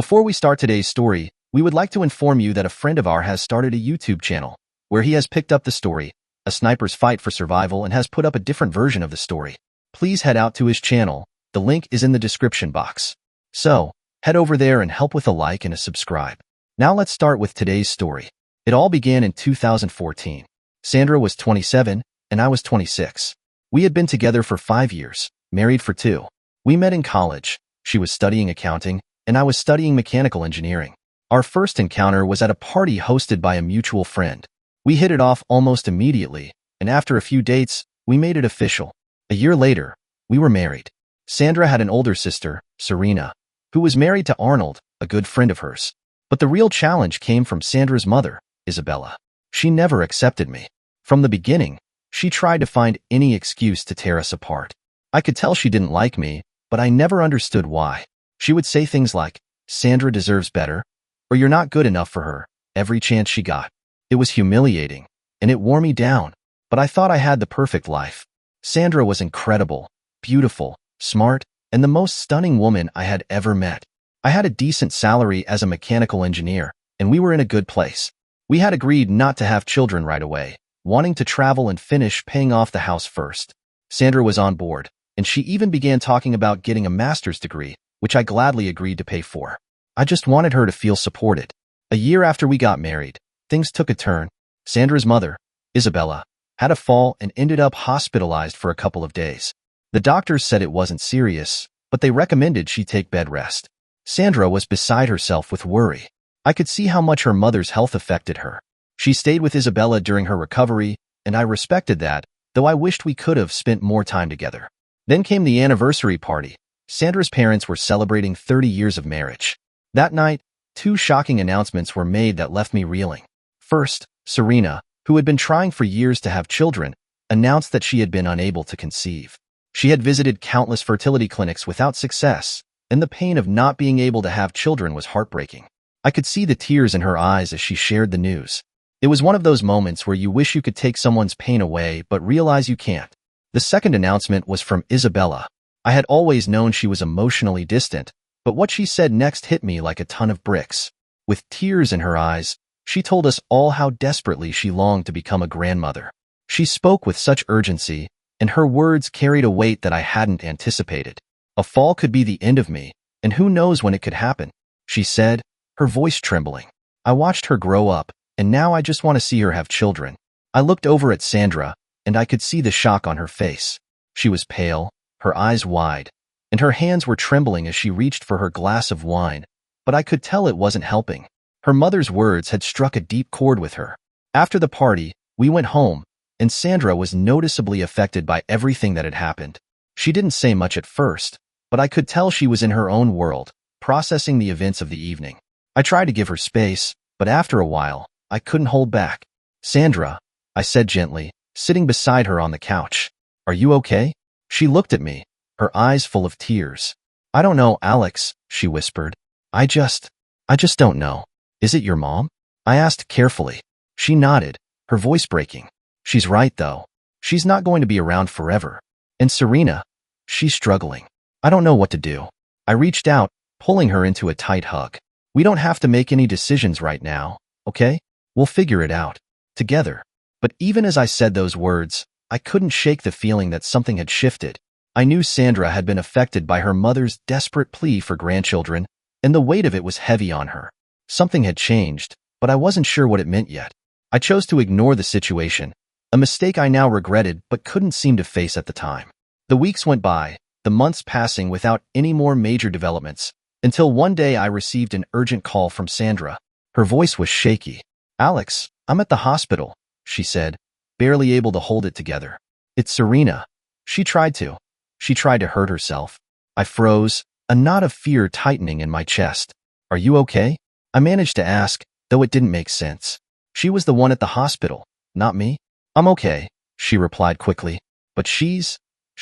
Before we start today's story, we would like to inform you that a friend of ours has started a YouTube channel where he has picked up the story, A Sniper's Fight for Survival, and has put up a different version of the story. Please head out to his channel. The link is in the description box. So, head over there and help with a like and a subscribe. Now let's start with today's story. It all began in 2014. Sandra was 27 and I was 26. We had been together for 5 years, married for 2. We met in college. She was studying accounting and I was studying mechanical engineering. Our first encounter was at a party hosted by a mutual friend. We hit it off almost immediately, and after a few dates, we made it official. A year later, we were married. Sandra had an older sister, Serena, who was married to Arnold, a good friend of hers. But the real challenge came from Sandra's mother, Isabella. She never accepted me. From the beginning, she tried to find any excuse to tear us apart. I could tell she didn't like me, but I never understood why. She would say things like, "Sandra deserves better," or "You're not good enough for her," every chance she got. It was humiliating, and it wore me down, but I thought I had the perfect life. Sandra was incredible, beautiful, smart, and the most stunning woman I had ever met. I had a decent salary as a mechanical engineer, and we were in a good place. We had agreed not to have children right away, wanting to travel and finish paying off the house first. Sandra was on board, and she even began talking about getting a master's degree, which I gladly agreed to pay for. I just wanted her to feel supported. A year after we got married, things took a turn. Sandra's mother, Isabella, had a fall and ended up hospitalized for a couple of days. The doctors said it wasn't serious, but they recommended she take bed rest. Sandra was beside herself with worry. I could see how much her mother's health affected her. She stayed with Isabella during her recovery, and I respected that, though I wished we could have spent more time together. Then came the anniversary party. Sandra's parents were celebrating 30 years of marriage. That night, 2 shocking announcements were made that left me reeling. First, Serena, who had been trying for years to have children, announced that she had been unable to conceive. She had visited countless fertility clinics without success, and the pain of not being able to have children was heartbreaking. I could see the tears in her eyes as she shared the news. It was one of those moments where you wish you could take someone's pain away but realize you can't. The second announcement was from Isabella. I had always known she was emotionally distant, but what she said next hit me like a ton of bricks. With tears in her eyes, she told us all how desperately she longed to become a grandmother. She spoke with such urgency, and her words carried a weight that I hadn't anticipated. A fall could be the end of me, and who knows when it could happen, she said, her voice trembling. I watched her grow up, and now I just want to see her have children. I looked over at Sandra, and I could see the shock on her face. She was pale, her eyes wide, and her hands were trembling as she reached for her glass of wine, but I could tell it wasn't helping. Her mother's words had struck a deep chord with her. After the party, we went home, and Sandra was noticeably affected by everything that had happened. She didn't say much at first, but I could tell she was in her own world, processing the events of the evening. I tried to give her space, but after a while, I couldn't hold back. "Sandra," I said gently, sitting beside her on the couch, "are you okay?" She looked at me, her eyes full of tears. "I don't know, Alex," she whispered. I just don't know. Is it your mom?" I asked carefully. She nodded, her voice breaking. "She's right, though. She's not going to be around forever. And Serena, she's struggling. I don't know what to do." I reached out, pulling her into a tight hug. "We don't have to make any decisions right now, okay? We'll figure it out. Together." But even as I said those words, I couldn't shake the feeling that something had shifted. I knew Sandra had been affected by her mother's desperate plea for grandchildren, and the weight of it was heavy on her. Something had changed, but I wasn't sure what it meant yet. I chose to ignore the situation, a mistake I now regretted but couldn't seem to face at the time. The weeks went by, the months passing without any more major developments, until one day I received an urgent call from Sandra. Her voice was shaky. "Alex, I'm at the hospital," she said, barely able to hold it together. "It's Serena. She tried to hurt herself." I froze, a knot of fear tightening in my chest. "Are you okay?" I managed to ask, though it didn't make sense. She was the one at the hospital, not me. "I'm okay," she replied quickly. "But she's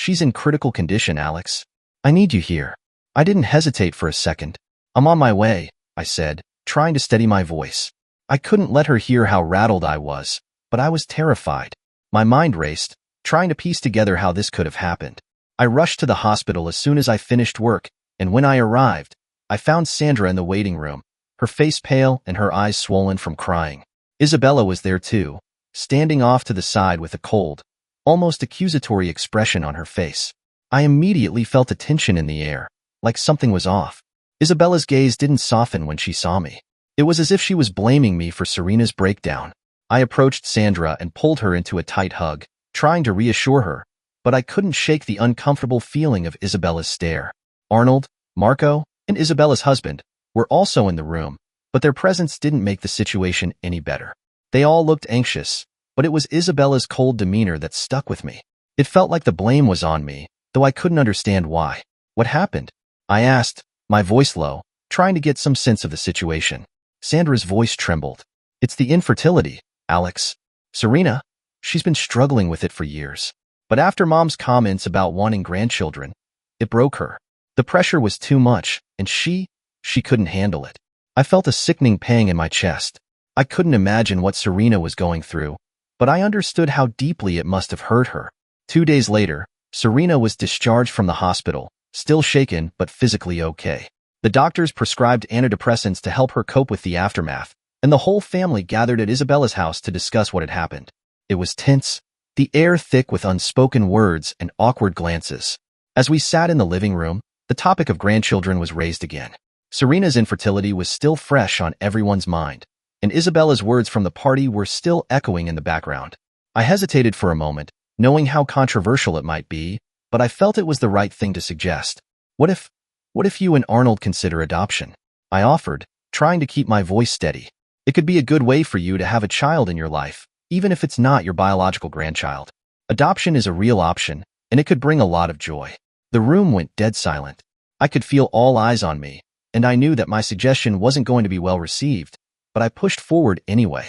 in critical condition, Alex. I need you here." I didn't hesitate for a second. "I'm on my way," I said, trying to steady my voice. I couldn't let her hear how rattled I was, but I was terrified. My mind raced, trying to piece together how this could have happened. I rushed to the hospital as soon as I finished work, and when I arrived, I found Sandra in the waiting room, her face pale and her eyes swollen from crying. Isabella was there too, standing off to the side with a cold, almost accusatory expression on her face. I immediately felt a tension in the air, like something was off. Isabella's gaze didn't soften when she saw me. It was as if she was blaming me for Serena's breakdown. I approached Sandra and pulled her into a tight hug, trying to reassure her, but I couldn't shake the uncomfortable feeling of Isabella's stare. Arnold, Marco, and Isabella's husband were also in the room, but their presence didn't make the situation any better. They all looked anxious, but it was Isabella's cold demeanor that stuck with me. It felt like the blame was on me, though I couldn't understand why. What happened? I asked, my voice low, trying to get some sense of the situation. Sandra's voice trembled. It's the infertility, Alex. Serena, she's been struggling with it for years. But after Mom's comments about wanting grandchildren, it broke her. The pressure was too much, and she couldn't handle it. I felt a sickening pang in my chest. I couldn't imagine what Serena was going through, but I understood how deeply it must have hurt her. 2 days later, Serena was discharged from the hospital, still shaken but physically okay. The doctors prescribed antidepressants to help her cope with the aftermath, and the whole family gathered at Isabella's house to discuss what had happened. It was tense, the air thick with unspoken words and awkward glances. As we sat in the living room, the topic of grandchildren was raised again. Serena's infertility was still fresh on everyone's mind, and Isabella's words from the party were still echoing in the background. I hesitated for a moment, knowing how controversial it might be, but I felt it was the right thing to suggest. What if you and Arnold consider adoption? I offered, trying to keep my voice steady. It could be a good way for you to have a child in your life, even if it's not your biological grandchild. Adoption is a real option, and it could bring a lot of joy. The room went dead silent. I could feel all eyes on me, and I knew that my suggestion wasn't going to be well received, but I pushed forward anyway.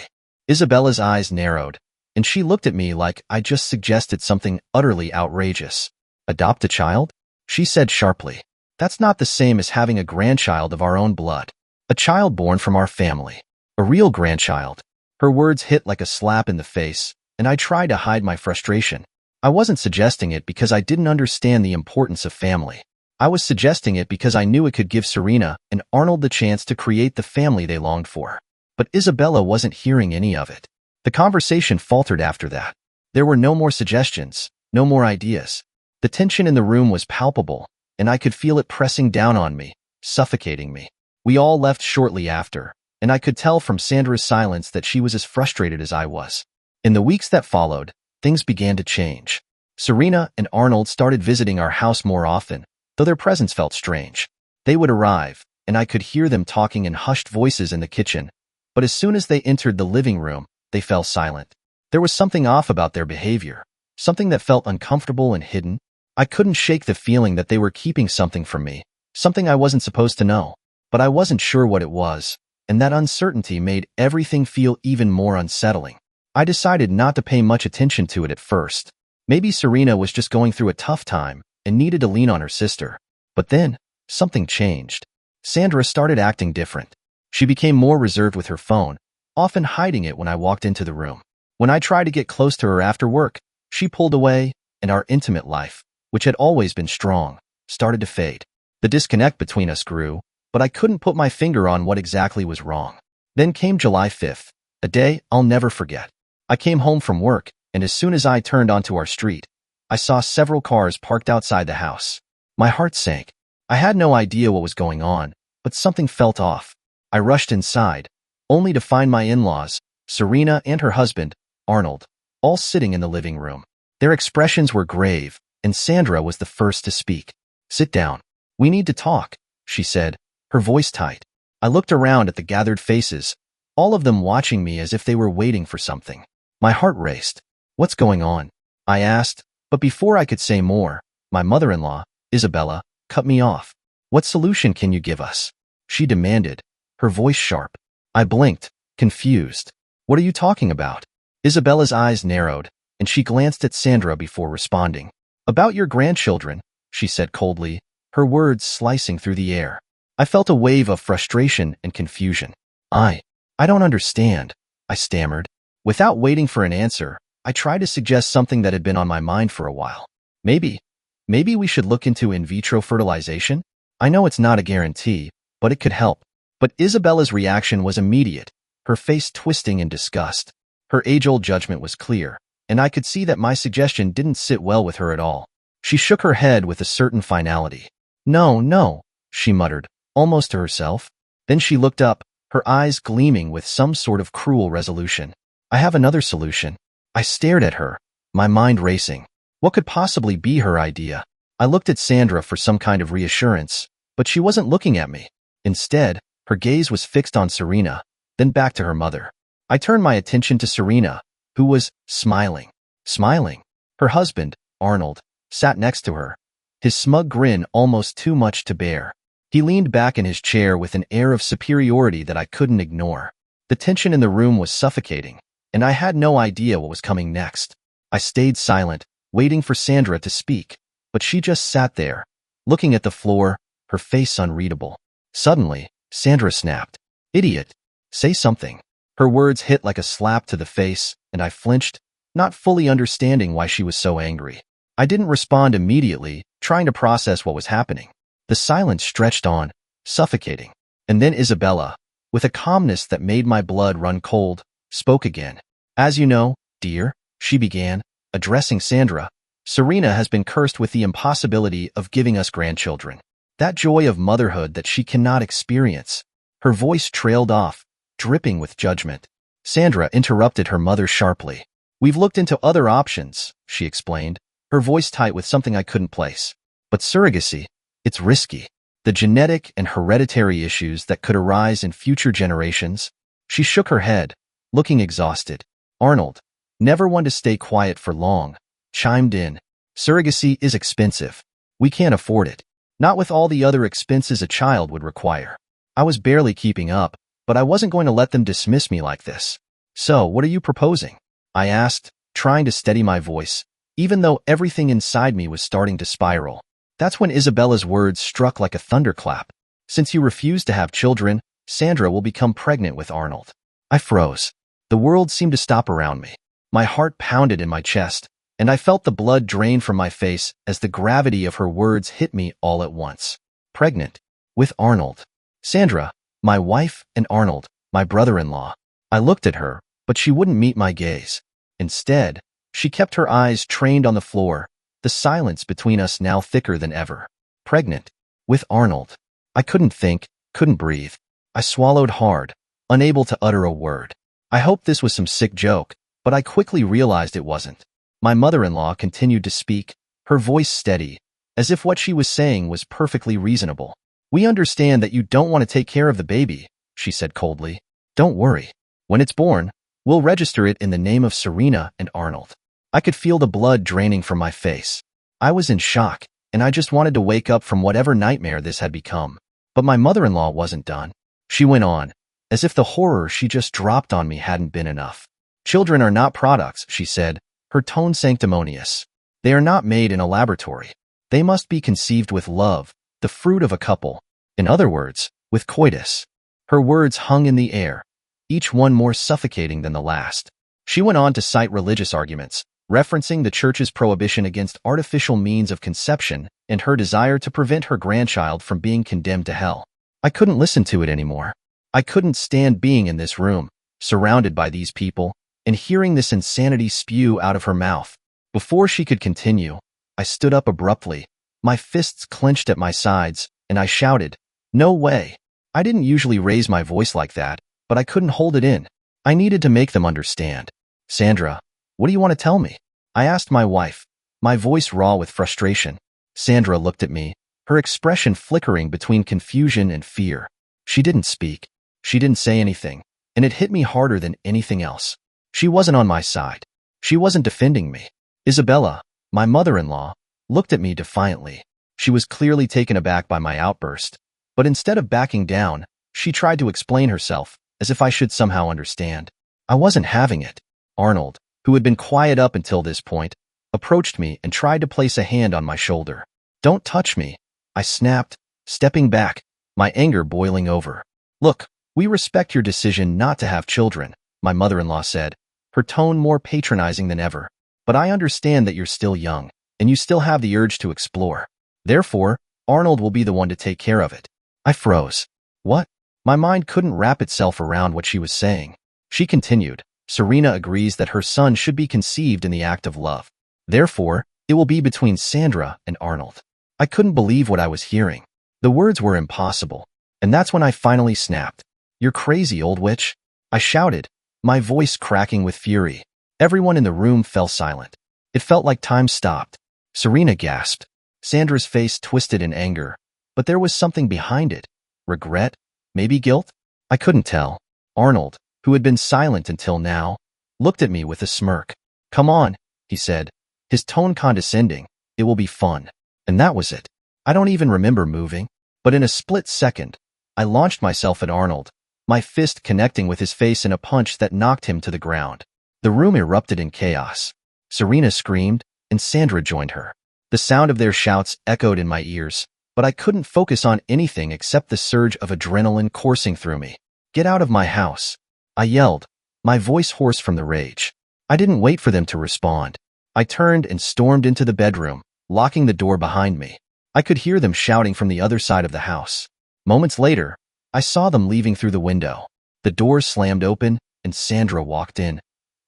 Isabella's eyes narrowed, and she looked at me like I just suggested something utterly outrageous. Adopt a child? She said sharply. That's not the same as having a grandchild of our own blood. A child born from our family. A real grandchild. Her words hit like a slap in the face, and I tried to hide my frustration. I wasn't suggesting it because I didn't understand the importance of family. I was suggesting it because I knew it could give Serena and Arnold the chance to create the family they longed for. But Isabella wasn't hearing any of it. The conversation faltered after that. There were no more suggestions, no more ideas. The tension in the room was palpable, and I could feel it pressing down on me, suffocating me. We all left shortly after, and I could tell from Sandra's silence that she was as frustrated as I was. In the weeks that followed, things began to change. Serena and Arnold started visiting our house more often, though their presence felt strange. They would arrive, and I could hear them talking in hushed voices in the kitchen, but as soon as they entered the living room, they fell silent. There was something off about their behavior, something that felt uncomfortable and hidden. I couldn't shake the feeling that they were keeping something from me, something I wasn't supposed to know, but I wasn't sure what it was, and that uncertainty made everything feel even more unsettling. I decided not to pay much attention to it at first. Maybe Serena was just going through a tough time and needed to lean on her sister. But then, something changed. Sandra started acting different. She became more reserved with her phone, often hiding it when I walked into the room. When I tried to get close to her after work, she pulled away, and our intimate life, which had always been strong, started to fade. The disconnect between us grew, but I couldn't put my finger on what exactly was wrong. Then came July 5th, a day I'll never forget. I came home from work, and as soon as I turned onto our street, I saw several cars parked outside the house. My heart sank. I had no idea what was going on, but something felt off. I rushed inside, only to find my in-laws, Serena and her husband, Arnold, all sitting in the living room. Their expressions were grave, and Sandra was the first to speak. "Sit down. We need to talk," she said, her voice tight. I looked around at the gathered faces, all of them watching me as if they were waiting for something. My heart raced. "What's going on?" I asked, but before I could say more, my mother-in-law, Isabella, cut me off. "What solution can you give us?" she demanded, her voice sharp. I blinked, confused. "What are you talking about?" Isabella's eyes narrowed, and she glanced at Sandra before responding. "About your grandchildren," she said coldly, her words slicing through the air. I felt a wave of frustration and confusion. I don't understand," I stammered. Without waiting for an answer, I tried to suggest something that had been on my mind for a while. Maybe we should look into in vitro fertilization? I know it's not a guarantee, but it could help. But Isabella's reaction was immediate, her face twisting in disgust. Her age-old judgment was clear, and I could see that my suggestion didn't sit well with her at all. She shook her head with a certain finality. "No, no," she muttered, almost to herself. Then she looked up, her eyes gleaming with some sort of cruel resolution. "I have another solution." I stared at her, my mind racing. What could possibly be her idea? I looked at Sandra for some kind of reassurance, but she wasn't looking at me. Instead, her gaze was fixed on Serena, then back to her mother. I turned my attention to Serena, who was smiling. Smiling. Her husband, Arnold, sat next to her, his smug grin almost too much to bear. He leaned back in his chair with an air of superiority that I couldn't ignore. The tension in the room was suffocating, and I had no idea what was coming next. I stayed silent, waiting for Sandra to speak, but she just sat there, looking at the floor, her face unreadable. Suddenly, Sandra snapped. "Idiot! Say something." Her words hit like a slap to the face, and I flinched, not fully understanding why she was so angry. I didn't respond immediately, trying to process what was happening. The silence stretched on, suffocating. And then Isabella, with a calmness that made my blood run cold, spoke again. "As you know, dear," she began, addressing Sandra, "Serena has been cursed with the impossibility of giving us grandchildren. That joy of motherhood that she cannot experience." Her voice trailed off, dripping with judgment. Sandra interrupted her mother sharply. "We've looked into other options," she explained, her voice tight with something I couldn't place. "But surrogacy, it's risky. The genetic and hereditary issues that could arise in future generations." She shook her head, looking exhausted. Arnold, never one to stay quiet for long, chimed in. "Surrogacy is expensive. We can't afford it. Not with all the other expenses a child would require." I was barely keeping up, but I wasn't going to let them dismiss me like this. "So, what are you proposing?" I asked, trying to steady my voice, even though everything inside me was starting to spiral. That's when Isabella's words struck like a thunderclap. "Since you refuse to have children, Sandra will become pregnant with Arnold." I froze. The world seemed to stop around me. My heart pounded in my chest, and I felt the blood drain from my face as the gravity of her words hit me all at once. Pregnant. With Arnold. Sandra, my wife, and Arnold, my brother-in-law. I looked at her, but she wouldn't meet my gaze. Instead, she kept her eyes trained on the floor, the silence between us now thicker than ever. Pregnant. With Arnold. I couldn't think, couldn't breathe. I swallowed hard, unable to utter a word. I hoped this was some sick joke, but I quickly realized it wasn't. My mother-in-law continued to speak, her voice steady, as if what she was saying was perfectly reasonable. "We understand that you don't want to take care of the baby," she said coldly. "Don't worry. When it's born, we'll register it in the name of Serena and Arnold." I could feel the blood draining from my face. I was in shock, and I just wanted to wake up from whatever nightmare this had become. But my mother-in-law wasn't done. She went on, as if the horror she just dropped on me hadn't been enough. "Children are not products," she said, her tone sanctimonious. "They are not made in a laboratory. They must be conceived with love, the fruit of a couple. In other words, with coitus." Her words hung in the air, each one more suffocating than the last. She went on to cite religious arguments, referencing the Church's prohibition against artificial means of conception and her desire to prevent her grandchild from being condemned to hell. I couldn't listen to it anymore. I couldn't stand being in this room, surrounded by these people, and hearing this insanity spew out of her mouth. Before she could continue, I stood up abruptly, my fists clenched at my sides, and I shouted, "No way!" I didn't usually raise my voice like that, but I couldn't hold it in. I needed to make them understand. "Sandra, what do you want to tell me?" I asked my wife, my voice raw with frustration. Sandra looked at me, her expression flickering between confusion and fear. She didn't speak. She didn't say anything, and it hit me harder than anything else. She wasn't on my side. She wasn't defending me. Isabella, my mother-in-law, looked at me defiantly. She was clearly taken aback by my outburst, but instead of backing down, she tried to explain herself, as if I should somehow understand. I wasn't having it. Arnold, who had been quiet up until this point, approached me and tried to place a hand on my shoulder. "Don't touch me," I snapped, stepping back, my anger boiling over. "Look, we respect your decision not to have children," my mother-in-law said, her tone more patronizing than ever. "But I understand that you're still young, and you still have the urge to explore. Therefore, Arnold will be the one to take care of it." I froze. What? My mind couldn't wrap itself around what she was saying. She continued, Serena agrees that her son should be conceived in the act of love. Therefore, it will be between Sandra and Arnold. I couldn't believe what I was hearing. The words were impossible. And that's when I finally snapped. You're crazy, old witch. I shouted, my voice cracking with fury. Everyone in the room fell silent. It felt like time stopped. Serena gasped. Sandra's face twisted in anger. But there was something behind it. Regret? Maybe guilt? I couldn't tell. Arnold, who had been silent until now, looked at me with a smirk. Come on, he said, his tone condescending. It will be fun. And that was it. I don't even remember moving. But in a split second, I launched myself at Arnold, my fist connecting with his face in a punch that knocked him to the ground. The room erupted in chaos. Serena screamed, and Sandra joined her. The sound of their shouts echoed in my ears, but I couldn't focus on anything except the surge of adrenaline coursing through me. Get out of my house, I yelled, my voice hoarse from the rage. I didn't wait for them to respond. I turned and stormed into the bedroom, locking the door behind me. I could hear them shouting from the other side of the house. Moments later, I saw them leaving through the window. The door slammed open, and Sandra walked in,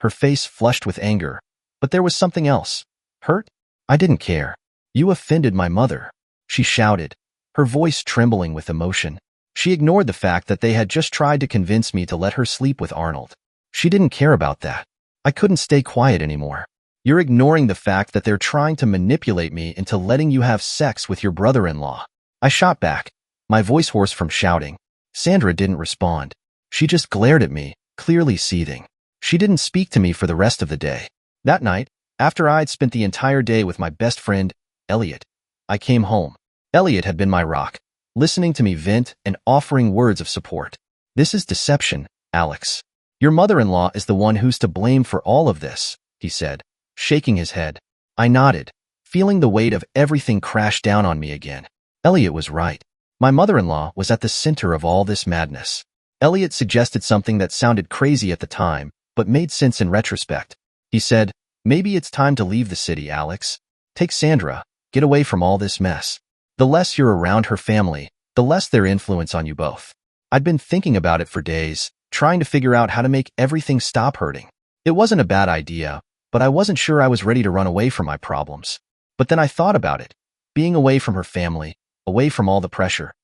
her face flushed with anger. But there was something else. Hurt? I didn't care. You offended my mother, she shouted, her voice trembling with emotion. She ignored the fact that they had just tried to convince me to let her sleep with Arnold. She didn't care about that. I couldn't stay quiet anymore. You're ignoring the fact that they're trying to manipulate me into letting you have sex with your brother-in-law. I shot back, my voice hoarse from shouting. Sandra didn't respond. She just glared at me, clearly seething. She didn't speak to me for the rest of the day. That night, after I'd spent the entire day with my best friend, Elliot, I came home. Elliot had been my rock, listening to me vent and offering words of support. This is deception, Alex. Your mother-in-law is the one who's to blame for all of this, he said, shaking his head. I nodded, feeling the weight of everything crash down on me again. Elliot was right. My mother-in-law was at the center of all this madness. Elliot suggested something that sounded crazy at the time, but made sense in retrospect. He said, maybe it's time to leave the city, Alex. Take Sandra, get away from all this mess. The less you're around her family, the less their influence on you both. I'd been thinking about it for days, trying to figure out how to make everything stop hurting. It wasn't a bad idea, but I wasn't sure I was ready to run away from my problems. But then I thought about it. Being away from her family, away from all the pressure.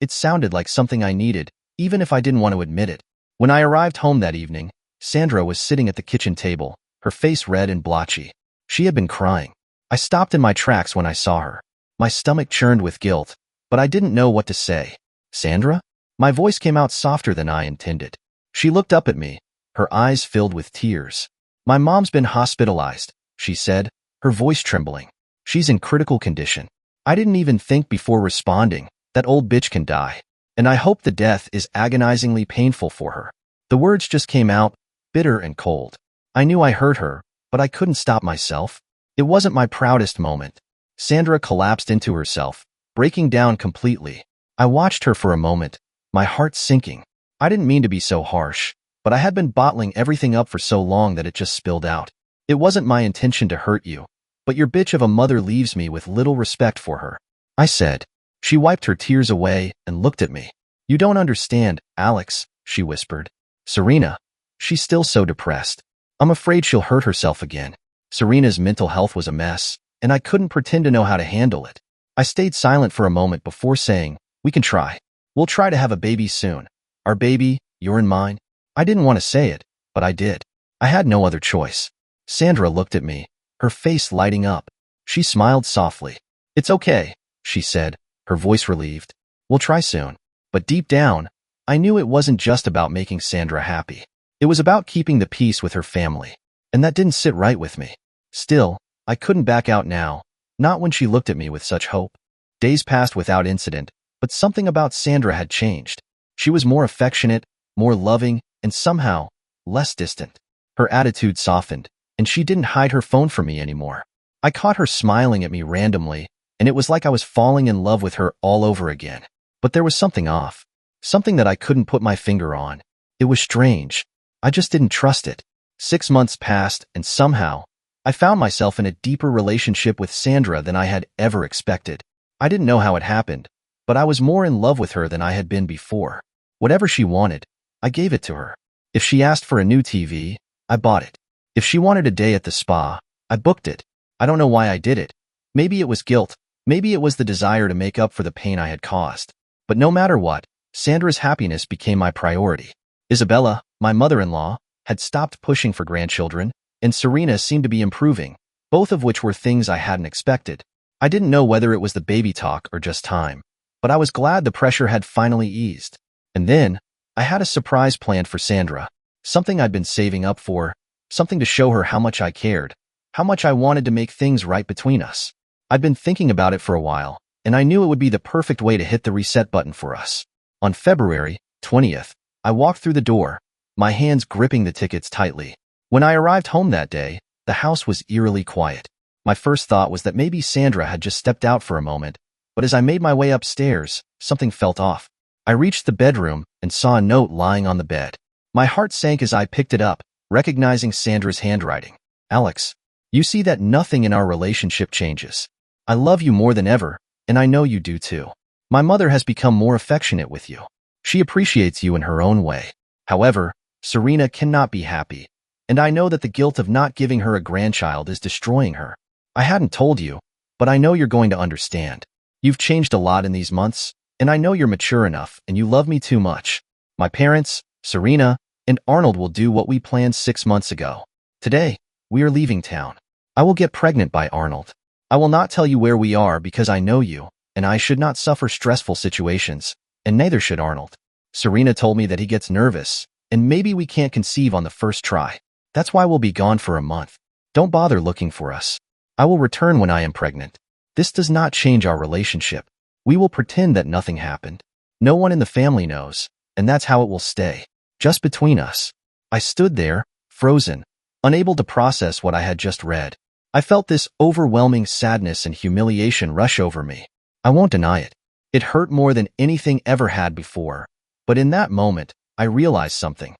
It sounded like something I needed, even if I didn't want to admit it. When I arrived home that evening, Sandra was sitting at the kitchen table, her face red and blotchy. She had been crying. I stopped in my tracks when I saw her. My stomach churned with guilt, but I didn't know what to say. Sandra? My voice came out softer than I intended. She looked up at me, her eyes filled with tears. My mom's been hospitalized, she said, her voice trembling. She's in critical condition. I didn't even think before responding, that old bitch can die. And I hope the death is agonizingly painful for her. The words just came out, bitter and cold. I knew I hurt her, but I couldn't stop myself. It wasn't my proudest moment. Sandra collapsed into herself, breaking down completely. I watched her for a moment, my heart sinking. I didn't mean to be so harsh, but I had been bottling everything up for so long that it just spilled out. It wasn't my intention to hurt you, but your bitch of a mother leaves me with little respect for her, I said. She wiped her tears away and looked at me. You don't understand, Alex, she whispered. Serena, she's still so depressed. I'm afraid she'll hurt herself again. Serena's mental health was a mess, and I couldn't pretend to know how to handle it. I stayed silent for a moment before saying, we can try. We'll try to have a baby soon. Our baby, your and mine. I didn't want to say it, but I did. I had no other choice. Sandra looked at me, her face lighting up. She smiled softly. It's okay, she said, her voice relieved. We'll try soon. But deep down, I knew it wasn't just about making Sandra happy. It was about keeping the peace with her family. And that didn't sit right with me. Still, I couldn't back out now, not when she looked at me with such hope. Days passed without incident, but something about Sandra had changed. She was more affectionate, more loving, and somehow, less distant. Her attitude softened, and she didn't hide her phone from me anymore. I caught her smiling at me randomly, and it was like I was falling in love with her all over again. But there was something off, something that I couldn't put my finger on. It was strange. I just didn't trust it. 6 months passed, and somehow, I found myself in a deeper relationship with Sandra than I had ever expected. I didn't know how it happened, but I was more in love with her than I had been before. Whatever she wanted, I gave it to her. If she asked for a new TV, I bought it. If she wanted a day at the spa, I booked it. I don't know why I did it. Maybe it was guilt. Maybe it was the desire to make up for the pain I had caused. But no matter what, Sandra's happiness became my priority. Isabella, my mother-in-law, had stopped pushing for grandchildren, and Serena seemed to be improving, both of which were things I hadn't expected. I didn't know whether it was the baby talk or just time, but I was glad the pressure had finally eased. And then, I had a surprise planned for Sandra, something I'd been saving up for, something to show her how much I cared, how much I wanted to make things right between us. I'd been thinking about it for a while, and I knew it would be the perfect way to hit the reset button for us. On February 20th, I walked through the door, my hands gripping the tickets tightly. When I arrived home that day, the house was eerily quiet. My first thought was that maybe Sandra had just stepped out for a moment, but as I made my way upstairs, something felt off. I reached the bedroom and saw a note lying on the bed. My heart sank as I picked it up, recognizing Sandra's handwriting. Alex, you see that nothing in our relationship changes. I love you more than ever, and I know you do too. My mother has become more affectionate with you. She appreciates you in her own way. However, Serena cannot be happy, and I know that the guilt of not giving her a grandchild is destroying her. I hadn't told you, but I know you're going to understand. You've changed a lot in these months, and I know you're mature enough and you love me too much. My parents, Serena, and Arnold will do what we planned 6 months ago. Today, we are leaving town. I will get pregnant by Arnold. I will not tell you where we are because I know you, and I should not suffer stressful situations, and neither should Arnold. Serena told me that he gets nervous, and maybe we can't conceive on the first try. That's why we'll be gone for a month. Don't bother looking for us. I will return when I am pregnant. This does not change our relationship. We will pretend that nothing happened. No one in the family knows, and that's how it will stay. Just between us. I stood there, frozen, unable to process what I had just read. I felt this overwhelming sadness and humiliation rush over me. I won't deny it. It hurt more than anything ever had before. But in that moment, I realized something.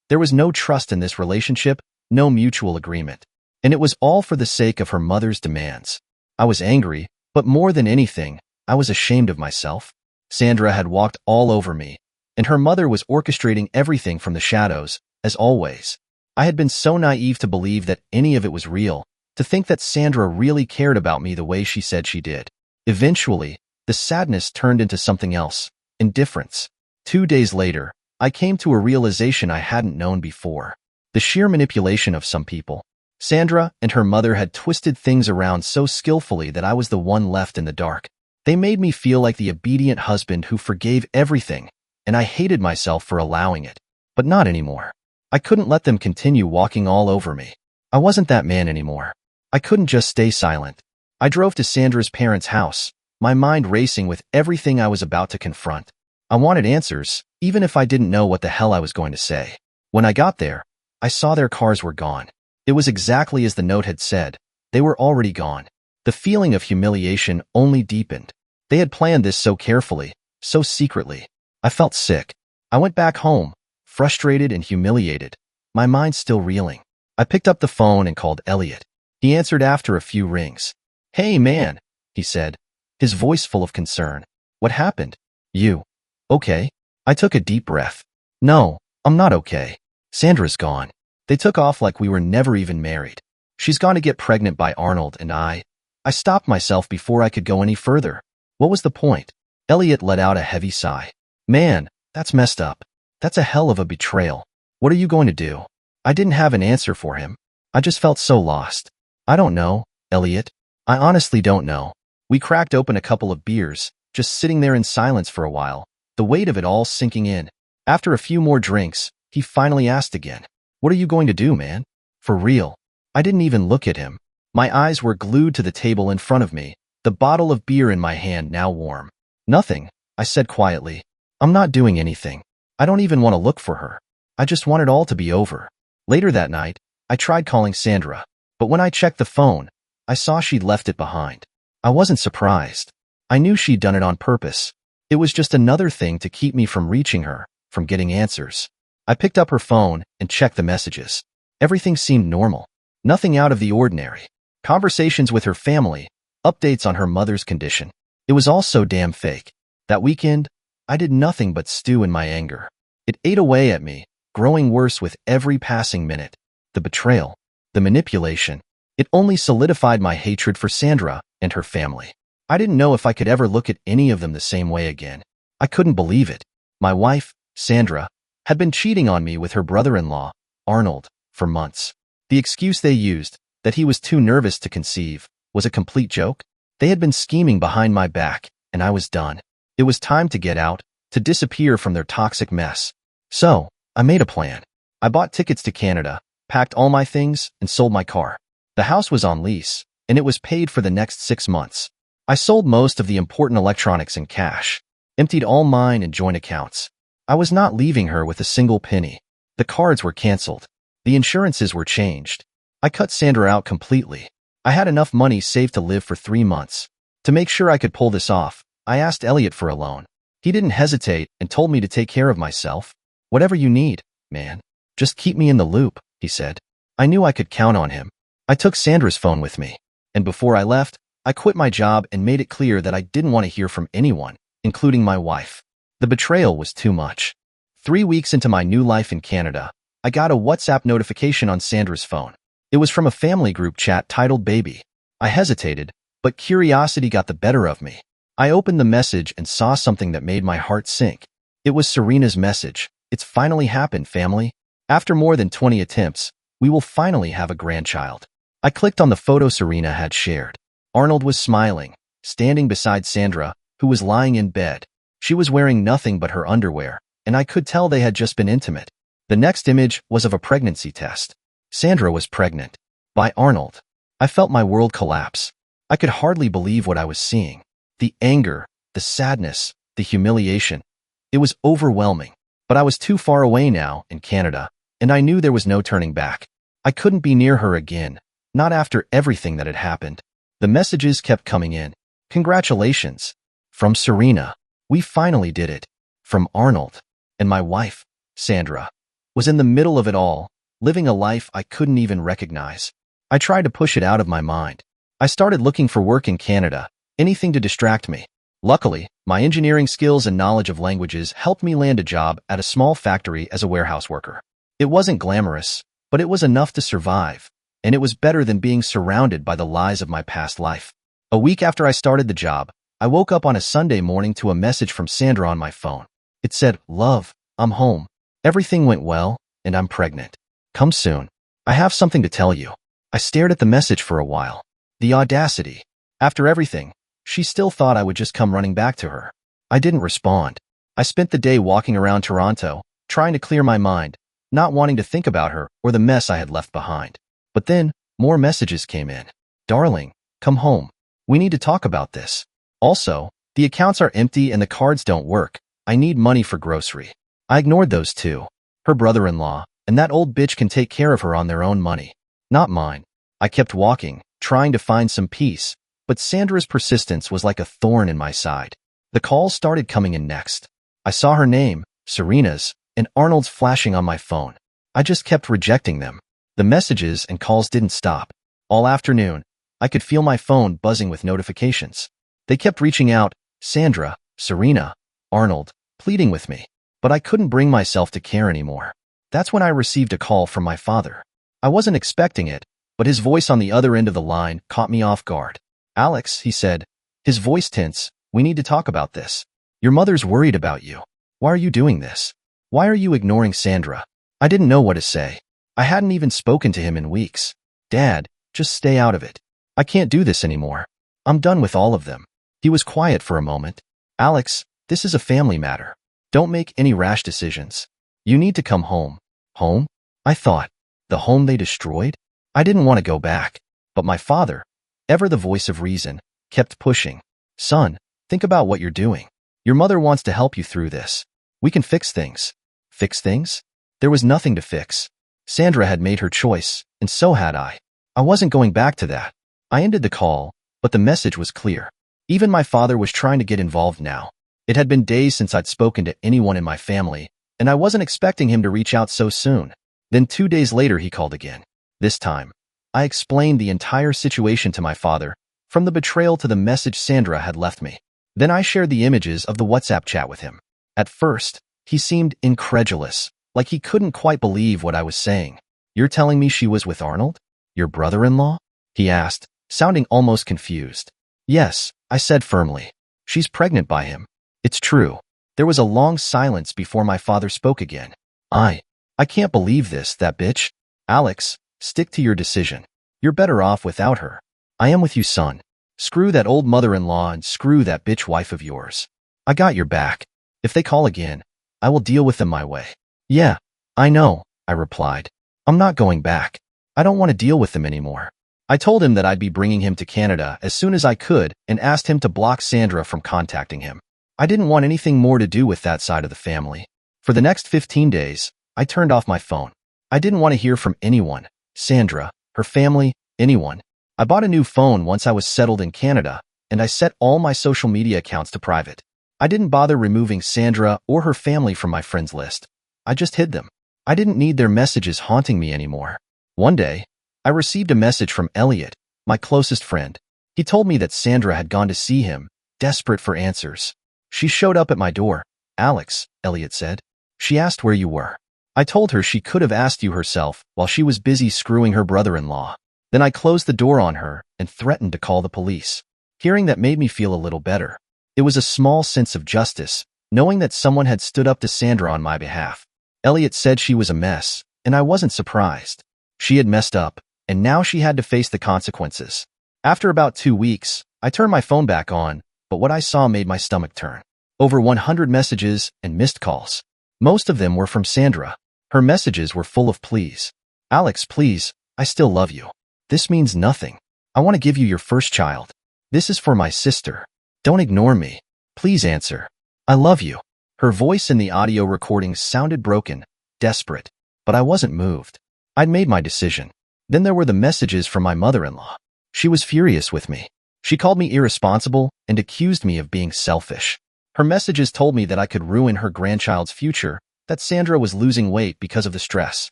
There was no trust in this relationship, no mutual agreement. And it was all for the sake of her mother's demands. I was angry, but more than anything, I was ashamed of myself. Sandra had walked all over me, and her mother was orchestrating everything from the shadows, as always. I had been so naive to believe that any of it was real, to think that Sandra really cared about me the way she said she did. Eventually, the sadness turned into something else, indifference. 2 days later, I came to a realization I hadn't known before. The sheer manipulation of some people. Sandra and her mother had twisted things around so skillfully that I was the one left in the dark. They made me feel like the obedient husband who forgave everything, and I hated myself for allowing it. But not anymore. I couldn't let them continue walking all over me. I wasn't that man anymore. I couldn't just stay silent. I drove to Sandra's parents' house, my mind racing with everything I was about to confront. I wanted answers, even if I didn't know what the hell I was going to say. When I got there, I saw their cars were gone. It was exactly as the note had said. They were already gone. The feeling of humiliation only deepened. They had planned this so carefully, so secretly. I felt sick. I went back home, frustrated and humiliated, my mind still reeling. I picked up the phone and called Elliot. He answered after a few rings. "Hey, man," he said, his voice full of concern. "What happened? You okay?" I took a deep breath. "No, I'm not okay. Sandra's gone. They took off like we were never even married. She's gone to get pregnant by Arnold and I stopped myself before I could go any further. What was the point?" Elliot let out a heavy sigh. "Man, that's messed up. That's a hell of a betrayal. What are you going to do?" I didn't have an answer for him. I just felt so lost. "I don't know, Elliot. I honestly don't know." We cracked open a couple of beers, just sitting there in silence for a while, the weight of it all sinking in. After a few more drinks, he finally asked again. "What are you going to do, man? For real?" I didn't even look at him. My eyes were glued to the table in front of me, the bottle of beer in my hand now warm. "Nothing," I said quietly. "I'm not doing anything. I don't even want to look for her. I just want it all to be over." Later that night, I tried calling Sandra, but when I checked the phone, I saw she'd left it behind. I wasn't surprised. I knew she'd done it on purpose. It was just another thing to keep me from reaching her, from getting answers. I picked up her phone and checked the messages. Everything seemed normal. Nothing out of the ordinary. Conversations with her family, updates on her mother's condition. It was all so damn fake. That weekend, I did nothing but stew in my anger. It ate away at me, growing worse with every passing minute. The betrayal, the manipulation, it only solidified my hatred for Sandra and her family. I didn't know if I could ever look at any of them the same way again. I couldn't believe it. My wife, Sandra, had been cheating on me with her brother-in-law, Arnold, for months. The excuse they used, that he was too nervous to conceive, was a complete joke. They had been scheming behind my back, and I was done. It was time to get out, to disappear from their toxic mess. So, I made a plan. I bought tickets to Canada, packed all my things, and sold my car. The house was on lease, and it was paid for the next 6 months. I sold most of the important electronics in cash, emptied all mine and joint accounts. I was not leaving her with a single penny. The cards were canceled. The insurances were changed. I cut Sandra out completely. I had enough money saved to live for 3 months. To make sure I could pull this off, I asked Elliot for a loan. He didn't hesitate and told me to take care of myself. Whatever you need, man. Just keep me in the loop, he said. I knew I could count on him. I took Sandra's phone with me, and before I left, I quit my job and made it clear that I didn't want to hear from anyone, including my wife. The betrayal was too much. 3 weeks into my new life in Canada, I got a WhatsApp notification on Sandra's phone. It was from a family group chat titled Baby. I hesitated, but curiosity got the better of me. I opened the message and saw something that made my heart sink. It was Serena's message. It's finally happened, family. After more than 20 attempts, we will finally have a grandchild. I clicked on the photo Serena had shared. Arnold was smiling, standing beside Sandra, who was lying in bed. She was wearing nothing but her underwear, and I could tell they had just been intimate. The next image was of a pregnancy test. Sandra was pregnant. By Arnold. I felt my world collapse. I could hardly believe what I was seeing. The anger, the sadness, the humiliation. It was overwhelming. But I was too far away now in Canada, and I knew there was no turning back. I couldn't be near her again, not after everything that had happened. The messages kept coming in. Congratulations. From Serena. We finally did it. From Arnold. And my wife, Sandra, was in the middle of it all, living a life I couldn't even recognize. I tried to push it out of my mind. I started looking for work in Canada, anything to distract me. Luckily, my engineering skills and knowledge of languages helped me land a job at a small factory as a warehouse worker. It wasn't glamorous, but it was enough to survive, and it was better than being surrounded by the lies of my past life. A week after I started the job, I woke up on a Sunday morning to a message from Sandra on my phone. It said, "Love, I'm home. Everything went well, and I'm pregnant. Come soon. I have something to tell you." I stared at the message for a while. The audacity. After everything, she still thought I would just come running back to her. I didn't respond. I spent the day walking around Toronto, trying to clear my mind, not wanting to think about her or the mess I had left behind. But then, more messages came in. "Darling, come home. We need to talk about this. Also, the accounts are empty and the cards don't work. I need money for grocery." I ignored those two. Her brother-in-law, and that old bitch can take care of her on their own money. Not mine. I kept walking, trying to find some peace, but Sandra's persistence was like a thorn in my side. The calls started coming in next. I saw her name, Serena's, and Arnold's flashing on my phone. I just kept rejecting them. The messages and calls didn't stop. All afternoon, I could feel my phone buzzing with notifications. They kept reaching out, Sandra, Serena, Arnold, pleading with me. But I couldn't bring myself to care anymore. That's when I received a call from my father. I wasn't expecting it, but his voice on the other end of the line caught me off guard. "Alex," he said, his voice tense, "we need to talk about this. Your mother's worried about you. Why are you doing this? Why are you ignoring Sandra?" I didn't know what to say. I hadn't even spoken to him in weeks. "Dad, just stay out of it. I can't do this anymore. I'm done with all of them." He was quiet for a moment. "Alex, this is a family matter. Don't make any rash decisions. You need to come home." Home? I thought. The home they destroyed? I didn't want to go back. But my father, ever the voice of reason, kept pushing. "Son, think about what you're doing. Your mother wants to help you through this. We can fix things." Fix things? There was nothing to fix. Sandra had made her choice, and so had I. I wasn't going back to that. I ended the call, but the message was clear. Even my father was trying to get involved now. It had been days since I'd spoken to anyone in my family, and I wasn't expecting him to reach out so soon. Then 2 days later he called again. This time, I explained the entire situation to my father, from the betrayal to the message Sandra had left me. Then I shared the images of the WhatsApp chat with him. At first, he seemed incredulous, like he couldn't quite believe what I was saying. "You're telling me she was with Arnold? Your brother-in-law?" he asked, sounding almost confused. "Yes," I said firmly. "She's pregnant by him." "It's true." There was a long silence before my father spoke again. I can't believe this, that bitch." "Alex, stick to your decision. You're better off without her." "I am with you, son. Screw that old mother-in-law and screw that bitch wife of yours. I got your back. If they call again, I will deal with them my way." "Yeah, I know," I replied. "I'm not going back. I don't want to deal with them anymore." I told him that I'd be bringing him to Canada as soon as I could and asked him to block Sandra from contacting him. I didn't want anything more to do with that side of the family. For the next 15 days, I turned off my phone. I didn't want to hear from anyone, Sandra, her family, anyone. I bought a new phone once I was settled in Canada, and I set all my social media accounts to private. I didn't bother removing Sandra or her family from my friends list. I just hid them. I didn't need their messages haunting me anymore. One day, I received a message from Elliot, my closest friend. He told me that Sandra had gone to see him, desperate for answers. "She showed up at my door." "Alex," Elliot said. "She asked where you were." I told her she could have asked you herself while she was busy screwing her brother-in-law. Then I closed the door on her and threatened to call the police. Hearing that made me feel a little better. It was a small sense of justice, knowing that someone had stood up to Sandra on my behalf. Elliot said she was a mess, and I wasn't surprised. She had messed up, and now she had to face the consequences. After about 2 weeks, I turned my phone back on, but what I saw made my stomach turn. Over 100 messages and missed calls. Most of them were from Sandra. Her messages were full of pleas. "Alex, please, I still love you. This means nothing. I want to give you your first child. This is for my sister. Don't ignore me. Please answer. I love you." Her voice in the audio recording sounded broken, desperate, but I wasn't moved. I'd made my decision. Then there were the messages from my mother-in-law. She was furious with me. She called me irresponsible and accused me of being selfish. Her messages told me that I could ruin her grandchild's future, that Sandra was losing weight because of the stress.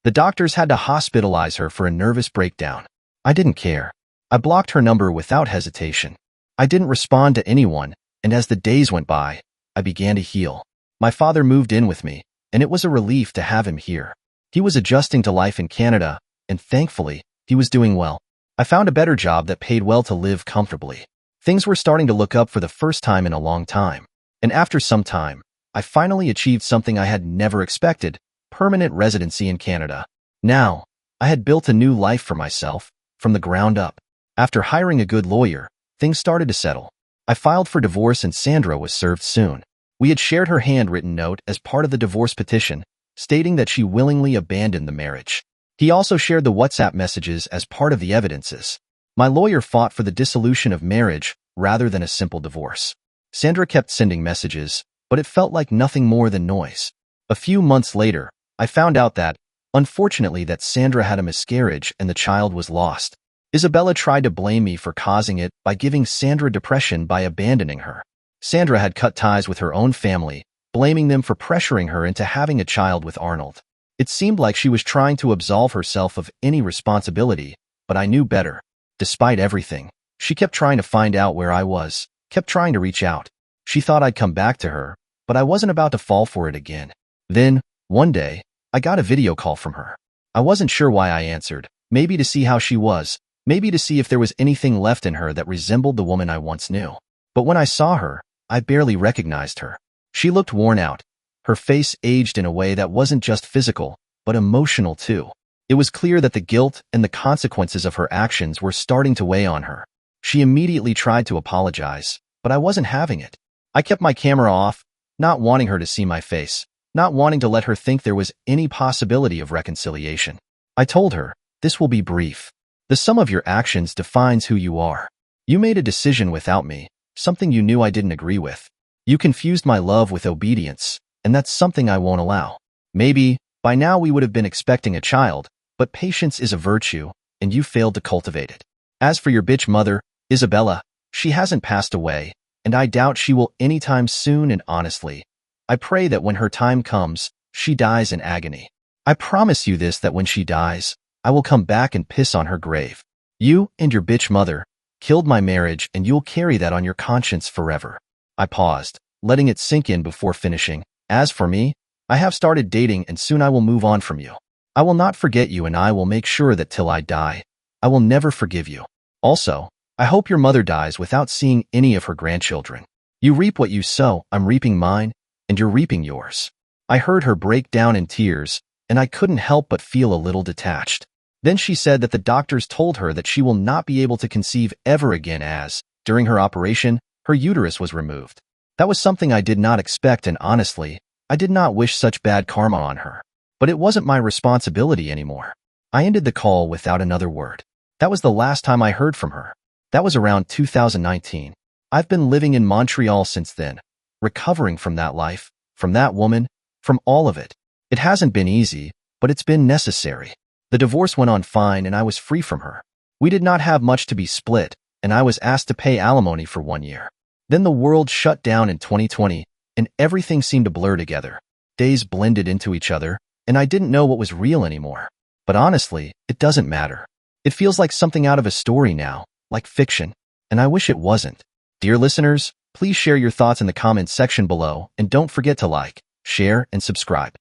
The doctors had to hospitalize her for a nervous breakdown. I didn't care. I blocked her number without hesitation. I didn't respond to anyone, and as the days went by, I began to heal. My father moved in with me, and it was a relief to have him here. He was adjusting to life in Canada, and thankfully, he was doing well. I found a better job that paid well to live comfortably. Things were starting to look up for the first time in a long time. And after some time, I finally achieved something I had never expected: permanent residency in Canada. Now, I had built a new life for myself, from the ground up. After hiring a good lawyer, things started to settle. I filed for divorce and Sandra was served soon. We had shared her handwritten note as part of the divorce petition, stating that she willingly abandoned the marriage. He also shared the WhatsApp messages as part of the evidences. My lawyer fought for the dissolution of marriage rather than a simple divorce. Sandra kept sending messages, but it felt like nothing more than noise. A few months later, I found out that, unfortunately, that Sandra had a miscarriage and the child was lost. Isabella tried to blame me for causing it by giving Sandra depression by abandoning her. Sandra had cut ties with her own family, blaming them for pressuring her into having a child with Arnold. It seemed like she was trying to absolve herself of any responsibility, but I knew better. Despite everything, she kept trying to find out where I was, kept trying to reach out. She thought I'd come back to her, but I wasn't about to fall for it again. Then, one day, I got a video call from her. I wasn't sure why I answered, maybe to see how she was, maybe to see if there was anything left in her that resembled the woman I once knew. But when I saw her, I barely recognized her. She looked worn out. Her face aged in a way that wasn't just physical, but emotional too. It was clear that the guilt and the consequences of her actions were starting to weigh on her. She immediately tried to apologize, but I wasn't having it. I kept my camera off, not wanting her to see my face, not wanting to let her think there was any possibility of reconciliation. I told her, "This will be brief. The sum of your actions defines who you are. You made a decision without me, something you knew I didn't agree with. You confused my love with obedience, and that's something I won't allow. Maybe, by now we would have been expecting a child, but patience is a virtue, and you failed to cultivate it. As for your bitch mother, Isabella, she hasn't passed away, and I doubt she will anytime soon, and honestly, I pray that when her time comes, she dies in agony. I promise you this, that when she dies, I will come back and piss on her grave. You and your bitch mother killed my marriage, and you'll carry that on your conscience forever." I paused, letting it sink in before finishing. As for me, I have started dating and soon I will move on from you. I will not forget you and I will make sure that till I die, I will never forgive you. Also, I hope your mother dies without seeing any of her grandchildren. You reap what you sow, I'm reaping mine, and you're reaping yours. I heard her break down in tears, and I couldn't help but feel a little detached. Then she said that the doctors told her that she will not be able to conceive ever again as, during her operation, her uterus was removed. That was something I did not expect and honestly, I did not wish such bad karma on her. But it wasn't my responsibility anymore. I ended the call without another word. That was the last time I heard from her. That was around 2019. I've been living in Montreal since then, recovering from that life, from that woman, from all of it. It hasn't been easy, but it's been necessary. The divorce went on fine and I was free from her. We did not have much to be split, and I was asked to pay alimony for 1 year. Then the world shut down in 2020, and everything seemed to blur together. Days blended into each other, and I didn't know what was real anymore. But honestly, it doesn't matter. It feels like something out of a story now, like fiction, and I wish it wasn't. Dear listeners, please share your thoughts in the comments section below, and don't forget to like, share, and subscribe.